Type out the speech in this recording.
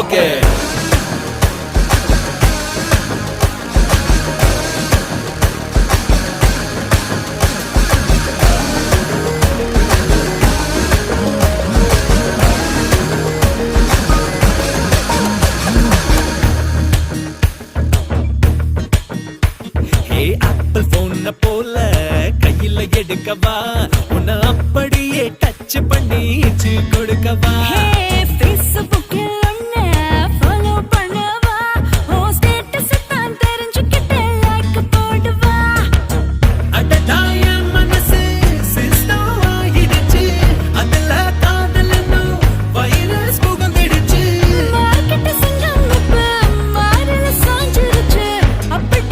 okay apple போன போல கையில எடுக்கவா உன்னை அப்படியே டச் பண்ணி கொடுக்கவா